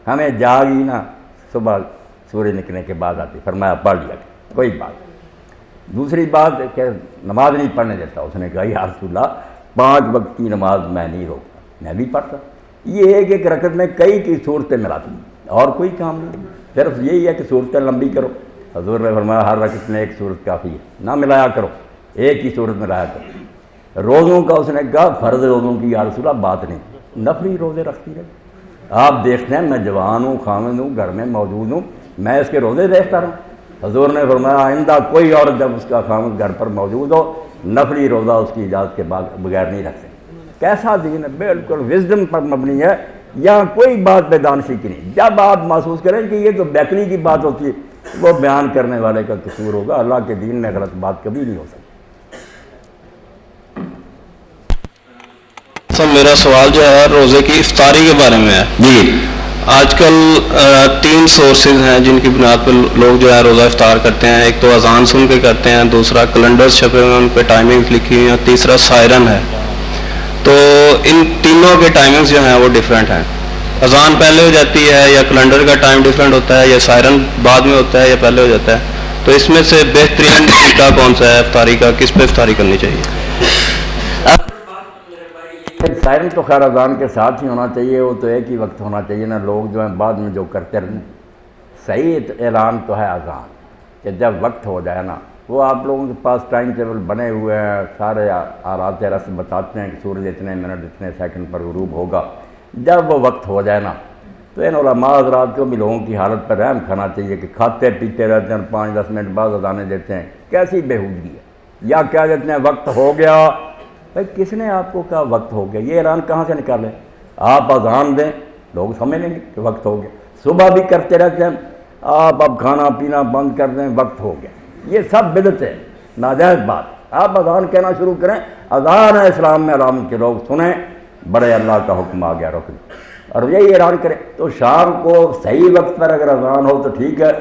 ہمیں جاگ ہی نا صبح سورج نکلنے کے بعد آتی، فرمایا پڑھ لیا کوئی بات۔ دوسری بات کہ نماز نہیں پڑھنے دیتا، اس نے کہا یا رسول اللہ 5 وقت کی نماز میں نہیں روکتا، میں بھی پڑھتا۔ یہ ایک ایک رکعت میں کئی کی صورتیں ملاتی اور کوئی کام نہیں، صرف یہی ہے کہ صورتیں لمبی کرو۔ حضور نے فرمایا ہر رکعت میں ایک صورت کافی ہے، نہ ملایا کرو، ایک ہی صورت ملایا کرو۔ روزوں کا اس نے کہا فرض روزوں کی یا رسول اللہ بات نہیں، نفلی روزے رکھتی رہے۔ آپ دیکھتے ہیں میں جوان ہوں، خامد ہوں، گھر میں موجود ہوں، میں اس کے روزے دیکھتا رہوں۔ حضور نے فرمایا آئندہ کوئی عورت جب اس کا خامد گھر پر موجود ہو نفلی روزہ اس کی اجازت کے بغیر نہیں رکھتے۔ کیسا دین ہے، بالکل وزڈم پر مبنی ہے، یہاں کوئی بات بے دانشی کی نہیں۔ جب آپ محسوس کریں کہ یہ تو بیکلی کی بات ہوتی ہے وہ بیان کرنے والے کا قصور ہوگا، اللہ کے دین میں غلط بات کبھی نہیں ہو سکتی۔ میرا سوال جو ہے روزے کی افطاری کے بارے میں ہے جی، آج کل 3 سورسز ہیں جن کی بنیاد پر لوگ جو ہے روزہ افطار کرتے ہیں۔ ایک تو اذان سن کے کرتے ہیں، دوسرا کیلنڈرز چھپے ہوئے ہیں ان پہ ٹائمنگز لکھی ہوئی ہیں، تیسرا سائرن ہے۔ تو ان تینوں کے ٹائمنگز جو ہیں وہ ڈیفرنٹ ہیں، اذان پہلے ہو جاتی ہے یا کیلنڈر کا ٹائم ڈیفرنٹ ہوتا ہے یا سائرن بعد میں ہوتا ہے یا پہلے ہو جاتا ہے۔ تو اس میں سے بہترین طریقہ کون سا ہے افطاری کا، کس پہ افطاری کرنی چاہیے؟ سائرن تو خیر اذان کے ساتھ ہی ہونا چاہیے، وہ تو ایک ہی وقت ہونا چاہیے نا، لوگ جو ہیں بعد میں جو کرتے رہے۔ صحیح اعلان تو ہے اذان کہ جب وقت ہو جائے نا، وہ آپ لوگوں کے پاس ٹائم ٹیبل بنے ہوئے ہیں، سارے آلات رسم بتاتے ہیں کہ سورج اتنے منٹ اتنے سیکنڈ پر غروب ہوگا۔ جب وہ وقت ہو جائے نا تو ان علماء حضرات کو بھی لوگوں کی حالت پر رحم کھانا چاہیے کہ کھاتے پیتے رہتے ہیں، 5-10 منٹ بعد اذانیں دیتے ہیں، کیسی بےہودگی ہے۔ یا کیا دیتے ہیں وقت ہو گیا، بھائی کس نے آپ کو کہا وقت ہو گیا؟ یہ اعلان کہاں سے نکالیں؟ آپ اذان دیں، لوگ سمجھ لیں گے کہ وقت ہو گیا۔ صبح بھی کرتے رہتے ہیں، آپ اب کھانا پینا بند کر دیں، وقت ہو گیا۔ یہ سب بدعت ہے، ناجائز بات۔ آپ اذان کہنا شروع کریں، اذان ہے اسلام میں علامت کے لوگ سنیں، بڑے اللہ کا حکم آ گیا رک دیں، اور یہی اعلان کریں۔ تو شام کو صحیح وقت پر اگر اذان ہو تو ٹھیک ہے،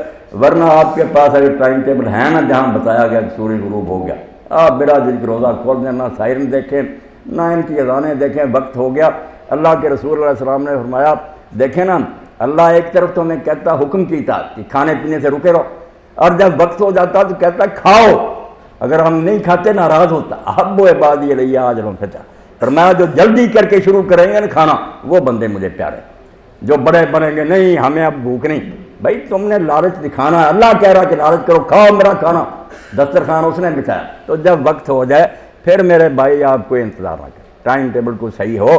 ورنہ آپ کے پاس اگر ٹائم ٹیبل ہے نا جہاں بتایا گیا کہ سورج غروب ہو گیا، آپ بلا جھجک روزہ کھول دیں، نہ سائرن دیکھیں نہ ان کی اذانیں دیکھیں، وقت ہو گیا۔ اللہ کے رسول علیہ السلام نے فرمایا دیکھیں نا، اللہ ایک طرف تو ہمیں کہتا حکم کی اطاعت کہ کھانے پینے سے رکے رہو، اور جب وقت ہو جاتا تو کہتا کھاؤ، اگر ہم نہیں کھاتے ناراض ہوتا۔ احب عبادی الی عاجل الفطر، فرمایا جو جلدی کر کے شروع کریں گے نا کھانا وہ بندے مجھے پیارے، جو بڑے بنیں گے نہیں ہمیں اب بھوک نہیں۔ بھائی تم نے لالچ دکھانا ہے، اللہ کہہ رہا کہ لالچ کرو، کھاؤ میرا کھانا، دسترخوان اس نے بچھایا۔ تو جب وقت ہو جائے پھر میرے بھائی آپ کو انتظار نہ کریں، ٹائم ٹیبل کو صحیح ہو،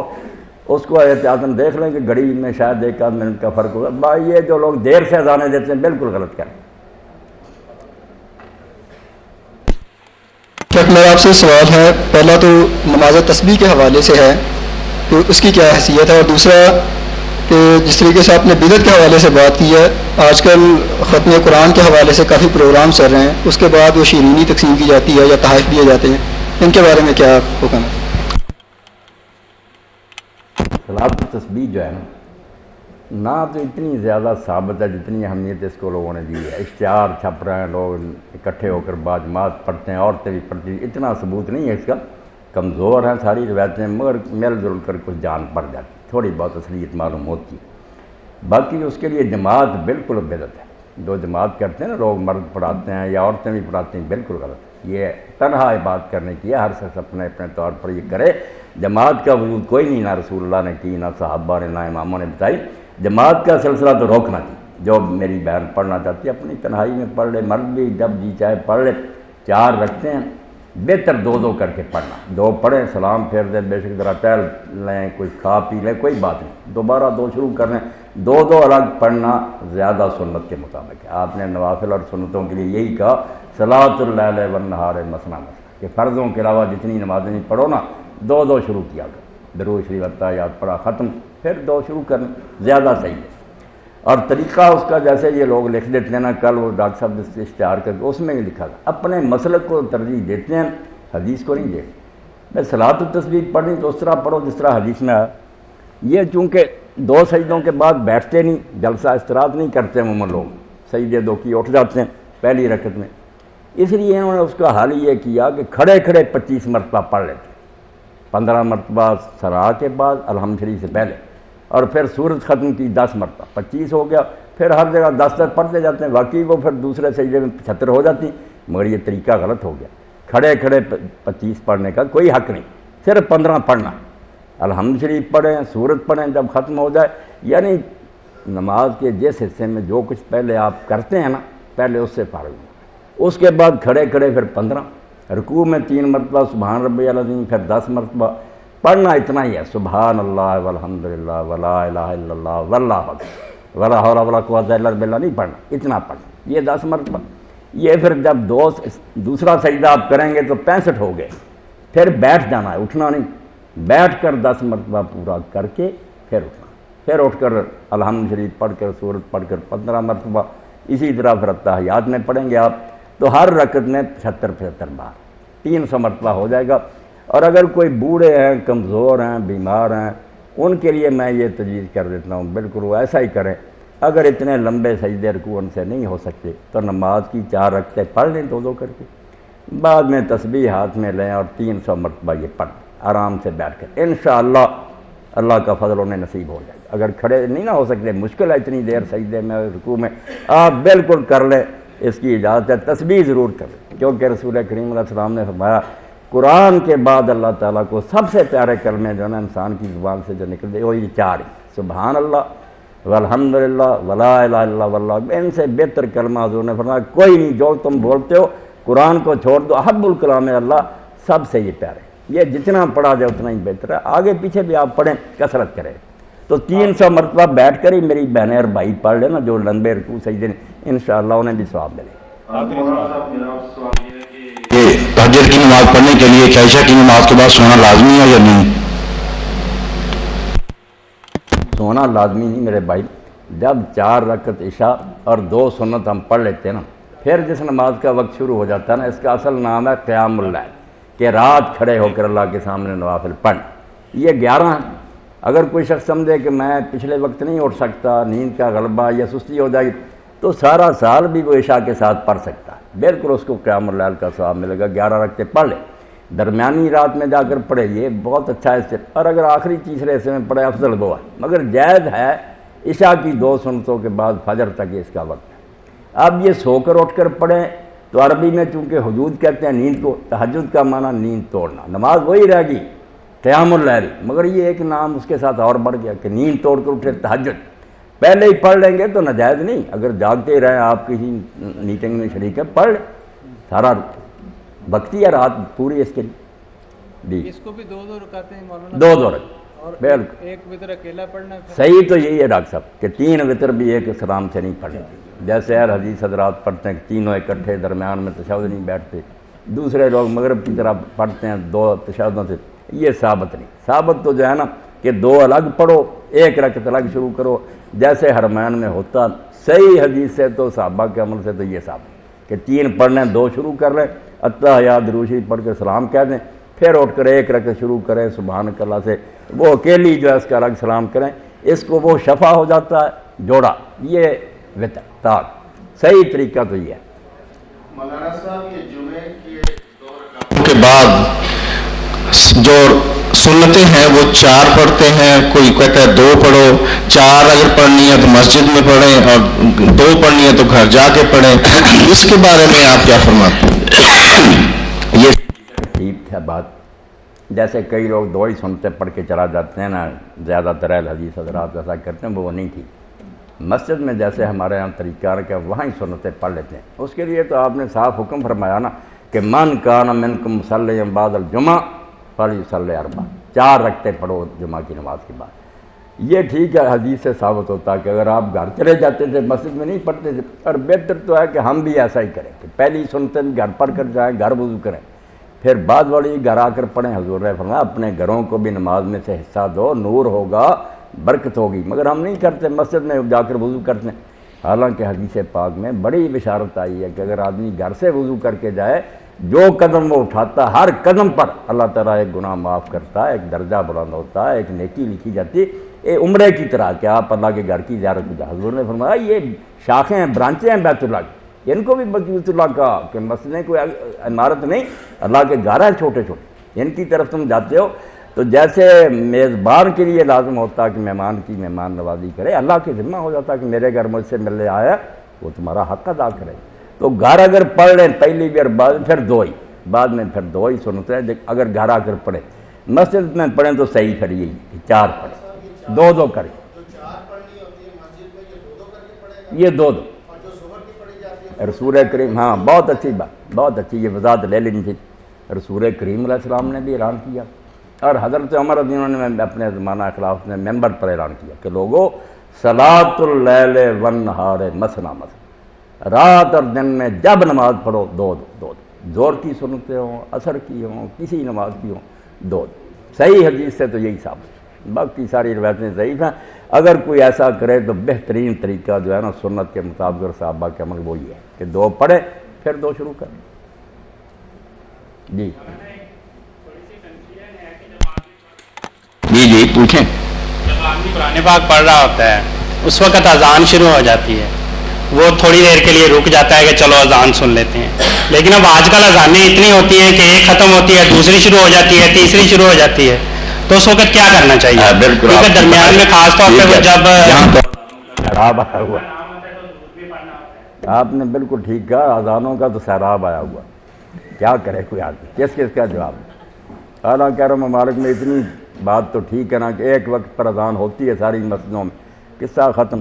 اس کو احتیاطاً دیکھ لیں کہ گھڑی میں شاید 1-8 منٹ کا فرق ہوگا۔ بھائی یہ جو لوگ دیر سے اذانیں دیتے ہیں بالکل غلط کریں۔ میرا آپ سے سوال ہے، پہلا تو نماز تسبیح کے حوالے سے ہے کہ اس کی کیا حیثیت ہے، اور دوسرا کہ جس طریقے سے آپ نے بدعت کے حوالے سے بات کی ہے، آج کل ختم قرآن کے حوالے سے کافی پروگرام چل رہے ہیں، اس کے بعد وہ شیرینی تقسیم کی جاتی ہے یا تحائف دیے جاتے ہیں، ان کے بارے میں کیا حکم ہے؟ صلاۃ تسبیح جو ہے نا، نہ تو اتنی زیادہ ثابت ہے جتنی اہمیت اس کو لوگوں نے دی ہے۔ اشتہار چھپ رہے ہیں، لوگ اکٹھے ہو کر باجماعت پڑھتے ہیں، عورتیں بھی پڑھتی ہیں، اتنا ثبوت نہیں ہے اس کا، کمزور ہیں ساری روایتیں، مگر مل جل کر کچھ جان پڑ جاتی، تھوڑی بہت اصلیت معلوم ہوتی ہے۔ باقی اس کے لیے جماعت بالکل بدعت ہے، جو جماعت کرتے ہیں نا لوگ، مرد پڑھاتے ہیں یا عورتیں بھی پڑھاتی ہیں، بالکل غلط ہے۔ یہ تنہا عبادت کرنے کی ہے، ہر شخص اپنے اپنے طور پر یہ کرے۔ جماعت کا وجود کوئی نہیں، نہ رسول اللہ نے کی، نہ صحابہ نے، نہ اماموں نے بتائی۔ جماعت کا سلسلہ تو روکنا چاہیے، جو میری بہن پڑھنا چاہتی ہے اپنی تنہائی میں پڑھ لے، مرد بھی جب جی چاہے پڑھ لے، 4 رکھتے ہیں، بہتر 2 کر کے پڑھنا، 2 پڑھیں سلام پھیر دیں، بے شک ذرا ٹہل لیں، کچھ کھا پی لیں، کوئی بات نہیں، دوبارہ 2 شروع کر لیں۔ 2 الگ پڑھنا زیادہ سنت کے مطابق ہے۔ آپ نے نوافل اور سنتوں کے لیے یہی کہا صلاۃ اللیل والنہار مثنی مثنی، کہ فرضوں کے علاوہ جتنی نمازیں پڑھو نا 2 شروع کیا کرو، درود شریف اتحیات پڑھا ختم، پھر 2 شروع کرنا زیادہ صحیح ہے۔ اور طریقہ اس کا جیسے یہ لوگ لکھ دیتے ہیں نا، کل وہ ڈاکٹر صاحب سے اشتہار کر کے اس میں ہی لکھا تھا، اپنے مسلک کو ترجیح دیتے ہیں، حدیث کو نہیں دیتے۔ میں صلاۃ التسبیح پڑھنی تو اس طرح پڑھو جس طرح حدیث میں ہے۔ یہ چونکہ 2 سجدوں کے بعد بیٹھتے نہیں، جلسہ استراحت نہیں کرتے عموماً لوگ، سجدے 2 کی اٹھ جاتے ہیں پہلی رکعت میں، اس لیے انہوں نے اس کا حل یہ کیا کہ کھڑے کھڑے 25 مرتبہ پڑھ لیتے، 15 مرتبہ سرا کے بعد الحمد شریف سے پہلے، اور پھر سورت ختم کی 10 مرتبہ 25 ہو گیا، پھر ہر جگہ 10 پڑھتے جاتے ہیں، واقعی وہ پھر دوسرے سجدے میں 75 ہو جاتی، مگر یہ طریقہ غلط ہو گیا۔ کھڑے کھڑے 25 پڑھنے کا کوئی حق نہیں، صرف 15 پڑھنا، الحمد شریف پڑھیں، سورت پڑھیں جب ختم ہو جائے، یعنی نماز کے جس حصے میں جو کچھ پہلے آپ کرتے ہیں نا، پہلے اس سے فارغ ہوں، اس کے بعد کھڑے کھڑے پھر 15، رکوع میں 3 مرتبہ سبحان ربی العظیم، پھر 10 مرتبہ پڑھنا اتنا ہی ہے، سبحان اللہ والحمد للہ ولا الہ الا اللہ واللہ اکبر ولا حول ولا قوت الا باللہ نہیں پڑھنا، اتنا پڑھنا، یہ 10 مرتبہ۔ یہ پھر جب دوسرا سجدہ آپ کریں گے تو 65 ہو گئے، پھر بیٹھ جانا ہے، اٹھنا نہیں، بیٹھ کر 10 مرتبہ پورا کر کے پھر اٹھنا، پھر اٹھ کر الحمد شریف پڑھ کر سورت پڑھ کر 15 مرتبہ، اسی طرح پھر التحیات میں پڑھیں گے آپ تو ہر رکعت میں 75 بار 300 مرتبہ ہو جائے گا۔ اور اگر کوئی بوڑھے ہیں، کمزور ہیں، بیمار ہیں، ان کے لیے میں یہ تجویز کر دیتا ہوں، بالکل وہ ایسا ہی کریں۔ اگر اتنے لمبے سجدے رکوع ان سے نہیں ہو سکتے تو نماز کی 4 رکعتیں پڑھ لیں 2 کر کے، بعد میں تسبیح ہاتھ میں لیں اور 300 مرتبہ یہ پڑھ آرام سے بیٹھ کر، انشاءاللہ اللہ کا فضل انہیں نصیب ہو جائے گا۔ اگر کھڑے نہیں نہ ہو سکتے، مشکل ہے اتنی دیر سجدے میں رکوع میں، آپ بالکل کر لیں، اس کی اجازت ہے، تسبیح ضرور کریں، کیونکہ رسول کریم علیہ السلام نے فرمایا قرآن کے بعد اللہ تعالیٰ کو سب سے پیارے کلمے جو ہے نا انسان کی زبان سے جو نکلتے وہ یہ 4 ہی، سبحان اللہ والحمد للہ ولا الہ الا اللہ واللہ، ان سے بہتر کلمہ حضور نے فرمایا کوئی نہیں، جو تم بولتے ہو قرآن کو چھوڑ دو، احب الکلام اللہ، سب سے یہ پیارے، یہ جتنا پڑھا جائے اتنا ہی بہتر ہے، آگے پیچھے بھی آپ پڑھیں، کثرت کریں۔ تو 300 مرتبہ بیٹھ کر ہی میری بہنیں اور بھائی پڑھ لینا جو لمبے رکوع سجدے انشاءاللہ انہیں بھی ثواب ملے۔ تہجد کی نماز پڑھنے کے لیے عشاء کی نماز کے بعد سونا لازمی ہے یا نہیں؟ سونا لازمی نہیں میرے بھائی، جب 4 رکعت عشاء اور 2 سنت ہم پڑھ لیتے ہیں نا، پھر جس نماز کا وقت شروع ہو جاتا ہے نا، اس کا اصل نام ہے قیام اللیل، کہ رات کھڑے ہو کر اللہ کے سامنے نوافل پڑھ، یہ 11 ہیں۔ اگر کوئی شخص سمجھے کہ میں پچھلے وقت نہیں اٹھ سکتا، نیند کا غلبہ یا سستی ہو جائے گی، تو سارا سال بھی وہ عشاء کے ساتھ پڑھ سکتا ہے، بالکل اس کو قیام اللیل کا ثواب ملے گا، 11 رکعتیں پڑھ لے، درمیانی رات میں جا کر پڑھے، یہ بہت اچھا ہے اس سے، اور اگر آخری تیسرے حصے میں پڑھے افضل وہ ہے، مگر جائز ہے عشاء کی 2 سنتوں کے بعد فجر تک اس کا وقت ہے۔ اب یہ سو کر اٹھ کر پڑھیں تو عربی میں چونکہ حدود کہتے ہیں نیند کو، تہجد کا معنی نیند توڑنا، نماز وہی رہ گئی قیام اللیل، مگر یہ ایک نام اس کے ساتھ اور بڑھ گیا کہ نیند توڑ کر اٹھے تہجد، پہلے ہی پڑھ لیں گے تو ناجائز نہیں، اگر جاگتے رہیں آپ کسی میٹنگ میں شریک ہے پڑھ لیں، سارا وقتی ہے رات پوری اس کے لیے۔ اس کو بھی 2 رکعتیں مولانا، 2 رکعت اور بالکل ایک وتر اکیلا پڑھنا ہے۔ صحیح تو یہی ہے ڈاکٹر صاحب کہ 3 وتر بھی ایک سلام سے نہیں پڑھنے، جیسے ہر حدیث حضرات پڑھتے ہیں کہ تینوں اکٹھے درمیان میں تشہد نہیں بیٹھتے، دوسرے لوگ مغرب کی طرح پڑھتے ہیں 2 تشہدوں سے، یہ ثابت نہیں، ثابت تو جو ہے نا کہ 2 الگ پڑھو، 1 رکعت الگ شروع کرو، جیسے حرمین میں ہوتا، صحیح حدیث سے تو صحابہ کے عمل سے تو یہ ثابت کہ 3 پڑھنے 2 شروع کر لیں، التحیات درود شریف پڑھ کے سلام کہہ دیں، پھر اٹھ کر 1 رکعت شروع کریں سبحانک اللہ سے، وہ اکیلی جو ہے اس کا الگ سلام کریں، اس کو وہ شفا ہو جاتا ہے جوڑا، یہ وتر تاک، صحیح طریقہ تو یہ ہے۔ مولانا صاحب یہ جمعے کی 2 رکعتوں کے بعد جو سنتیں ہیں وہ 4 پڑھتے ہیں، کوئی کہتا ہے 2 پڑھو، 4 اگر پڑھنی ہے تو مسجد میں پڑھیں اور 2 پڑھنی ہے تو گھر جا کے پڑھیں، اس کے بارے میں آپ کیا فرماتے ہیں؟ یہ ٹھیک ہے بات، جیسے کئی لوگ 2 ہی سنتے پڑھ کے چلا جاتے ہیں نا، زیادہ تر حدیث حضرات ایسا کرتے ہیں، وہ نہیں ٹھیک۔ مسجد میں جیسے ہمارے یہاں طریقہ ہے کہ وہاں ہی سنتیں پڑھ لیتے ہیں، اس کے لیے تو آپ نے صاف حکم فرمایا نا کہ من کان منکم مصلی بعد الجمعہ فلیصلی 4، 4 رکعتیں پڑھو جمعہ کی نماز کے بعد، یہ ٹھیک ہے، حدیث سے ثابت ہوتا ہے کہ اگر آپ گھر چلے جاتے تھے مسجد میں نہیں پڑھتے تھے، اور بہتر تو ہے کہ ہم بھی ایسا ہی کریں کہ پہلی سنتیں بھی گھر پڑھ کر جائیں، گھر وضو کریں، پھر بعد والی گھر آ کر پڑھیں۔ حضور نے فرمایا اپنے گھروں کو بھی نماز میں سے حصہ دو، نور ہوگا، برکت ہوگی، مگر ہم نہیں کرتے، مسجد میں جا کر وضو کرتے ہیں۔ حالانکہ حدیث پاک میں بڑی بشارت آئی ہے کہ اگر آدمی گھر سے وضو کر کے جائے، جو قدم وہ اٹھاتا ہر قدم پر اللہ تعالیٰ ایک گناہ معاف کرتا ہے، ایک درجہ بلند ہوتا ہے، ایک نیکی لکھی جاتی ہے، یہ عمرے کی طرح کہ آپ اللہ کے گھر کی زیارت کی۔ حضور نے فرمایا یہ شاخیں ہیں، برانچیں ہیں بیت اللہ کی، ان کو بھی بیت اللہ کا کہ مسجدیں کوئی عمارت نہیں، اللہ کے گھر ہیں چھوٹے چھوٹے، ان کی طرف تم جاتے ہو۔ تو جیسے میزبان کے لیے لازم ہوتا کہ مہمان کی مہمان نوازی کرے، اللہ کے ذمہ ہو جاتا کہ میرے گھر مجھ سے ملنے آیا وہ تمہارا حق ادا کرے۔ تو گھر اگر پڑھ لیں پہلی بار بعد میں پھر دو ہی سنتے ہیں، اگر گھر آ کر پڑھے، مسجد میں پڑھیں تو صحیح پھر یہی کہ 4 پڑھیں، 2 کریں، یہ 2 رسول کریم، ہاں بہت اچھی بات، بہت اچھی، یہ وضاحت لے لینی تھی۔ رسول کریم علیہ السلام نے بھی اعلان کیا، اور حضرت عمر رضی اللہ عنہ نے اپنے زمانہ خلافت میں ممبر پر اعلان کیا کہ لوگوں صلاۃ اللیل والنہار مثنی مثنی، رات اور دن میں جب نماز پڑھو 2 زور کی سنتے ہوں، عصر کی ہوں، کسی نماز کی ہوں 2 صحیح حدیث سے تو یہی ثابت ہے، باقی ساری روایتیں ضعیف ہیں۔ اگر کوئی ایسا کرے تو بہترین طریقہ جو ہے نا سنت کے مطابق اور صحابہ کے عمل وہی ہے کہ 2 پڑھے پھر 2 شروع کریں۔ جی جی پوچھیں۔ جب آدمی قرآن پاک پڑھ رہا ہوتا ہے اس وقت اذان شروع ہو جاتی ہے، وہ تھوڑی دیر کے لیے رک جاتا ہے کہ چلو اذان سن لیتے ہیں، لیکن اب آج کل اذانیں اتنی ہوتی ہیں کہ ایک ختم ہوتی ہے دوسری شروع ہو جاتی ہے تیسری شروع ہو جاتی ہے، تو اس وقت کیا کرنا چاہیے؟ بالکل کیونکہ درمیان میں خاص طور پہ وہ جب سیراب آیا ہوا، آپ نے بالکل ٹھیک کہا، اذانوں کا تو سیراب آیا ہوا، کیا کرے کوئی آدمی، کس کا جواب؟ حالانکہ عرب ممالک میں اتنی بات تو ٹھیک ہے نا کہ ایک وقت پر اذان ہوتی ہے ساری مسجدوں میں، قصہ ختم۔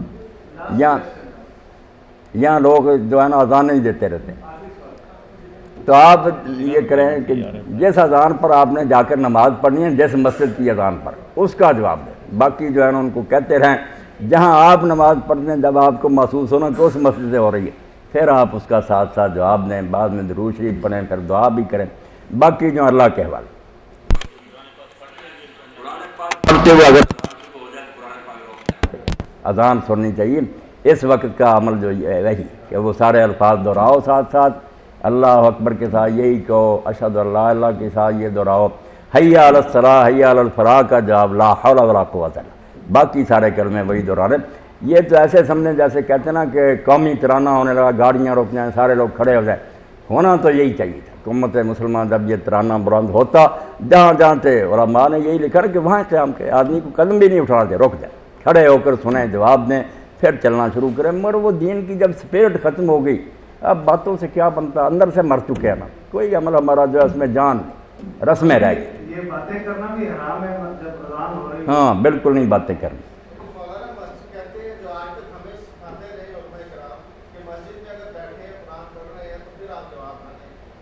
یہاں لوگ جو ہے نا اذان نہیں دیتے رہتے، تو آپ یہ کریں کہ جس اذان پر آپ نے جا کر نماز پڑھنی ہے، جس مسجد کی اذان پر، اس کا جواب دیں۔ باقی جو ہے نا ان کو کہتے رہیں جہاں آپ نماز پڑھتے ہیں جب آپ کو محسوس ہونا کہ اس مسجد سے ہو رہی ہے، پھر آپ اس کا ساتھ ساتھ جواب دیں، بعد میں درود شریف پڑھیں، پھر دعا بھی کریں، باقی جو اللہ کے حوالے۔ پڑھتے ہوئے اگر اذان سننی چاہیے، اس وقت کا عمل جو ہے وہی کہ وہ سارے الفاظ دہراؤ، ساتھ ساتھ اللہ اکبر کے ساتھ یہی کہو، اشہد ان لا الہ کے ساتھ یہ دہراؤ، حی علی الصلاۃ حی علی الفلاح کا جواب لا حول ولا قوت الا باللہ، باقی سارے کلمے وہی دہرانے۔ یہ تو ایسے سمجھیں جیسے کہتے ہیں نا کہ قومی ترانہ ہونے لگا، گاڑیاں رک جائیں، سارے لوگ کھڑے ہو جائیں، ہونا تو یہی چاہیے تھا کہ امت مسلمان جب یہ ترانہ بلند ہوتا، جہاں جہاں تھے علماء نے یہی لکھا کہ وہاں قیام کے آدمی کو قدم بھی نہیں اٹھانا تھے، رک جائیں، کھڑے ہو کر سنیں، جواب دیں، پھر چلنا شروع کریں۔ مگر وہ دین کی جب سپیرٹ ختم ہو گئی، اب باتوں سے کیا بنتا، اندر سے مر چکے ہیں نا، کوئی عمل ہمارا جو ہے اس میں جان نہیں، رسمیں رہ گئی۔ یہ باتیں کرنا بھی حرام ہے جب اذان ہو رہی ہے۔ ہاں بالکل نہیں باتیں کرنی۔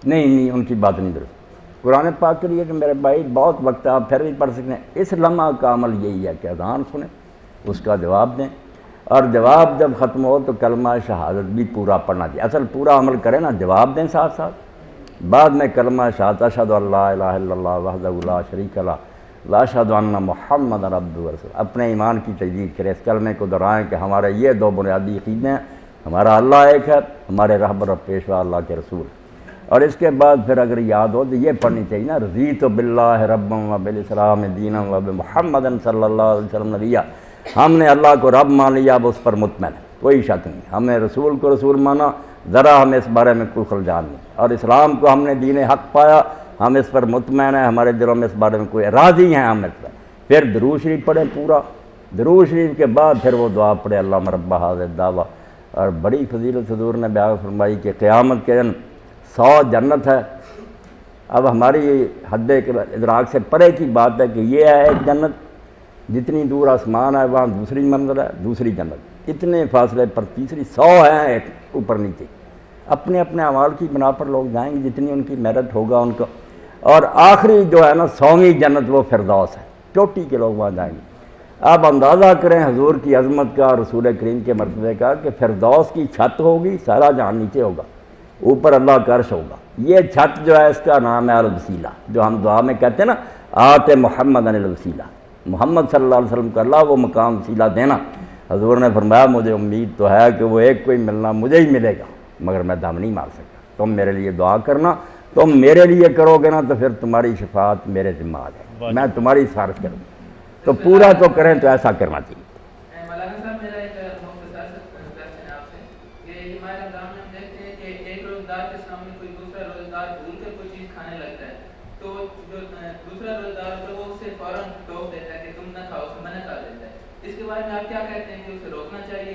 نہیں ان کی بات نہیں درست۔ قرآن پاک کے لیے کہ میرے بھائی بہت وقت آپ پھر بھی پڑھ سکتے ہیں، اس لمحہ کا عمل یہی ہے کہ اذان سنیں، اس کا جواب دیں، اور جواب جب ختم ہو تو کلمہ شہادت بھی پورا پڑھنا چاہیے، اصل پورا عمل کریں نا، جواب دیں ساتھ ساتھ، بعد میں کلمہ شہادت اشہد ان لا الہ الا اللہ وحدہ لا شریک لہ واشہد ان محمد عبدہ ورسولہ، اپنے ایمان کی تجدید کریں، اس کلمے کو دہرائیں کہ ہمارے یہ 2 بنیادی عقیدے ہیں، ہمارا اللہ ایک ہے، ہمارے رہبر اور پیشوا اللہ کے رسول۔ اور اس کے بعد پھر اگر یاد ہو تو یہ پڑھنی چاہیے نا، رضیت باللہ ربا وبالاسلام دینا وبمحمد صلی اللہ علیہ وسلم نبیہ، ہم نے اللہ کو رب مان لیا، اب اس پر مطمئن ہے، کوئی شک نہیں، ہم نے رسول کو رسول مانا، ذرا ہمیں اس بارے میں کوئی خلجان نہیں، اور اسلام کو ہم نے دین حق پایا، ہم اس پر مطمئن ہیں، ہمارے دلوں میں اس بارے میں کوئی راضی ہیں ہم اس پر۔ پھر درود شریف پڑھیں پورا، درود شریف کے بعد پھر وہ دعا پڑھے اللہم رب ھذا الدعوہ، اور بڑی فضیلت حضور نے بیان فرمائی کہ قیامت کے دن 100 جنت ہے۔ اب ہماری حد ادراک سے پرے کی بات ہے کہ یہ ہے ایک جنت، جتنی دور آسمان ہے وہاں دوسری منزل ہے، دوسری جنت، اتنے فاصلے پر تیسری 100 ہیں، ایک اوپر نیچے، اپنے اپنے اعمال کی بنا پر لوگ جائیں گے، جتنی ان کی میرٹ ہوگا ان کا، اور آخری جو ہے نا 100ویں جنت وہ فردوس ہے، چوٹی کے لوگ وہاں جائیں گے۔ آپ اندازہ کریں حضور کی عظمت کا، رسول کریم کے مرتبے کا، کہ فردوس کی چھت ہوگی، سارا جہان نیچے ہوگا، اوپر اللہ کا عرش ہوگا، یہ چھت جو ہے اس کا نام ہے الوسیلہ، جو ہم دعا میں کہتے ہیں نا آت محمد الوسیلہ، محمد صلی اللہ علیہ وسلم کو اللہ وہ مقام وسیلہ دینا۔ حضور نے فرمایا مجھے امید تو ہے کہ وہ ایک کوئی ملنا مجھے ہی ملے گا، مگر میں دم نہیں مار سکتا، تم میرے لیے دعا کرنا، تم میرے لیے کرو گے نا تو پھر تمہاری شفاعت میرے ذمہ آ جائے، میں تمہاری سفارش کروں، تو پورا تو کریں، تو ایسا کرنا چاہیے۔ مولانا صاحب میرا ایک مختصر کوشچن ہے آپ سے کہ ہمارے رمضان میں ہم دیکھتے ہیں کہ ایک روزدار کے سامنے کوئی دوسرا روزدار بھول کر کوئی چیز کھانے لگتا ہے تو جو دوسرا روزدار ہوتا ہے وہ اسے فوراً ٹوک دیتا ہے کہ تم نہ کھاؤ، اسے منع کر دیتا ہے. اس کے بارے میں آپ کیا کہتے ہیں کہ اسے روکنا چاہیے